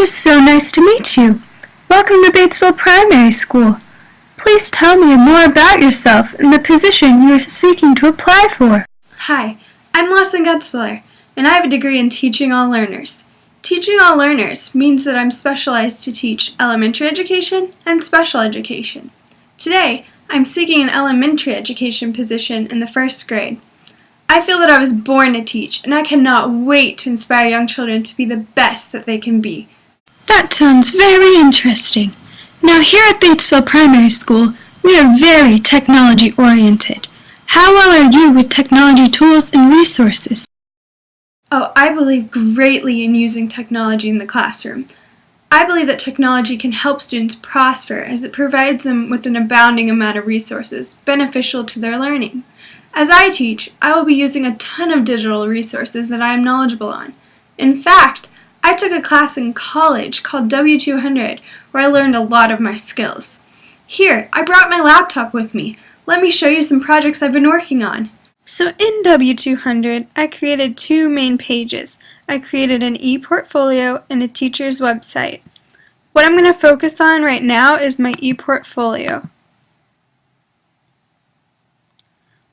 is so nice to meet you. Welcome to Batesville Primary School. Please tell me more about yourself and the position you are seeking to apply for. Hi, I'm Lawson Gutzwiller, and I have a degree in Teaching All Learners. Teaching All Learners means that I'm specialized to teach elementary education and special education. Today, I'm seeking an elementary education position in the first grade. I feel that I was born to teach, and I cannot wait to inspire young children to be the best that they can be. That sounds very interesting. Now here at Batesville Primary School, we are very technology-oriented. How well are you with technology tools and resources? Oh, I believe greatly in using technology in the classroom. I believe that technology can help students prosper as it provides them with an abounding amount of resources beneficial to their learning. As I teach, I will be using a ton of digital resources that I am knowledgeable on. In fact, I took a class in college called W200 where I learned a lot of my skills. Here, I brought my laptop with me. Let me show you some projects I've been working on. So in W200, I created two main pages. I created an e-portfolio and a teacher's website. What I'm going to focus on right now is my e-portfolio.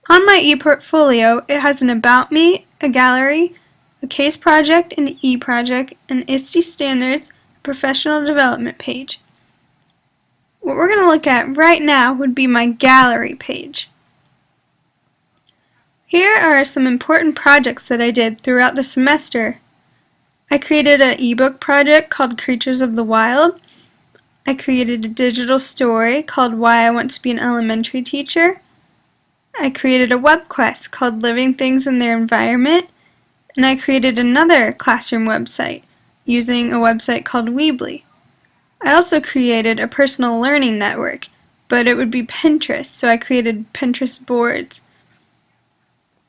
On my e-portfolio, it has an About Me, a gallery, a case project, an e-project, an ISTE standards, a professional development page. What we're going to look at right now would be my gallery page. Here are some important projects that I did throughout the semester. I created an ebook project called Creatures of the Wild. I created a digital story called Why I Want to Be an Elementary Teacher. I created a web quest called Living Things in Their Environment. And I created another classroom website using a website called Weebly. I also created a personal learning network, but it would be Pinterest, so I created Pinterest boards.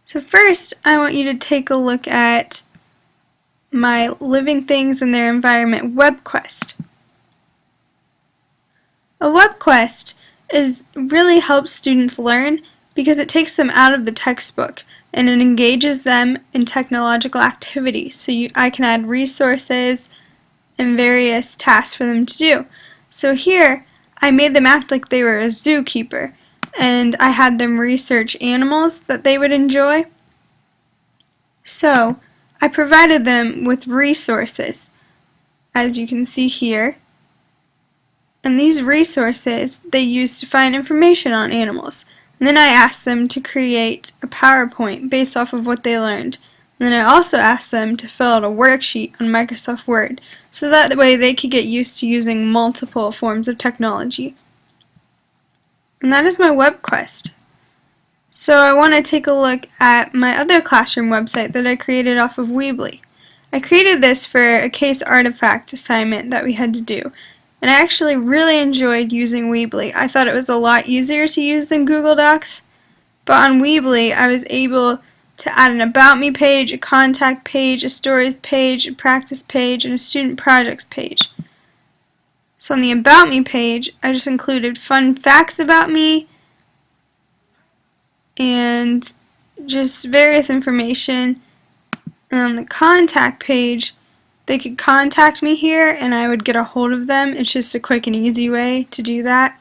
So first, I want you to take a look at my Living Things in Their Environment web quest. A web quest really helps students learn because it takes them out of the textbook and it engages them in technological activities. So I can add resources and various tasks for them to do. So here, I made them act like they were a zookeeper, and I had them research animals that they would enjoy. So I provided them with resources, as you can see here. And these resources they used to find information on animals. And then I asked them to create a PowerPoint based off of what they learned. And then I also asked them to fill out a worksheet on Microsoft Word, so that way they could get used to using multiple forms of technology. And that is my web quest. So I want to take a look at my other classroom website that I created off of Weebly. I created this for a case artifact assignment that we had to do. And I actually really enjoyed using Weebly. I thought it was a lot easier to use than Google Docs. But on Weebly, I was able to add an About Me page, a contact page, a stories page, a practice page, and a student projects page. So on the About Me page, I just included fun facts about me and just various information. And on the contact page, they could contact me here and I would get a hold of them. It's just a quick and easy way to do that.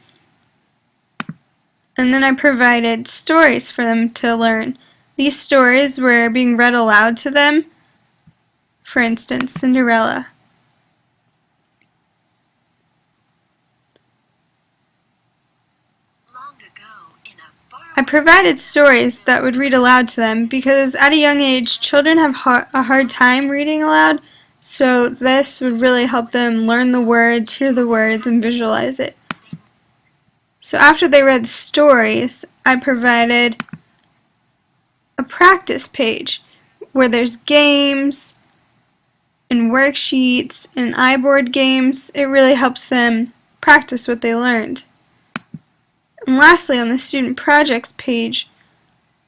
And then I provided stories for them to learn. These stories were being read aloud to them. For instance, Cinderella. I provided stories that would read aloud to them because at a young age, children have a hard time reading aloud. So this would really help them learn the words, hear the words, and visualize it. So after they read stories, I provided a practice page where there's games and worksheets and iBoard games. It really helps them practice what they learned. And lastly, on the student projects page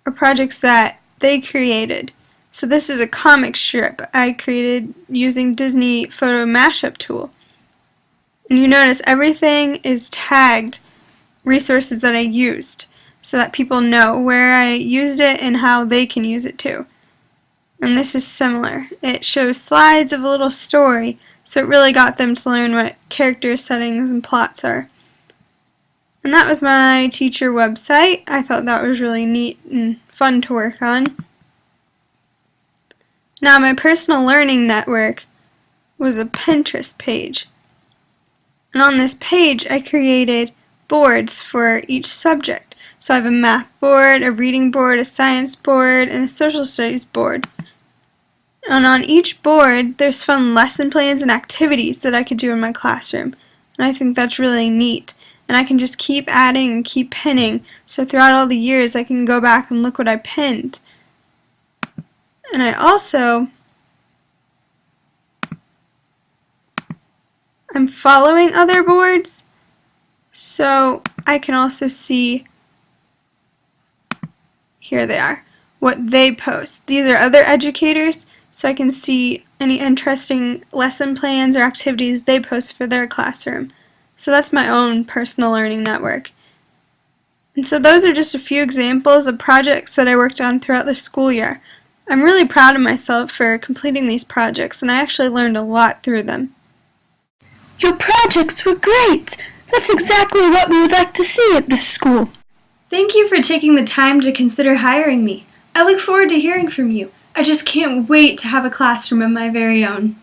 are projects that they created. So this is a comic strip I created using Disney Photo Mashup tool. And you notice everything is tagged resources that I used so that people know where I used it and how they can use it too. And this is similar. It shows slides of a little story, so it really got them to learn what character settings and plots are. And that was my teacher website. I thought that was really neat and fun to work on. Now my personal learning network was a Pinterest page. And on this page I created boards for each subject. So I have a math board, a reading board, a science board, and a social studies board. And on each board there's fun lesson plans and activities that I could do in my classroom. And I think that's really neat. And I can just keep adding and keep pinning, so throughout all the years I can go back and look what I pinned. And I'm following other boards, so I can also see, here they are, what they post. These are other educators, so I can see any interesting lesson plans or activities they post for their classroom. So that's my own personal learning network. And so those are just a few examples of projects that I worked on throughout the school year. I'm really proud of myself for completing these projects, and I actually learned a lot through them. Your projects were great! That's exactly what we would like to see at this school. Thank you for taking the time to consider hiring me. I look forward to hearing from you. I just can't wait to have a classroom of my very own.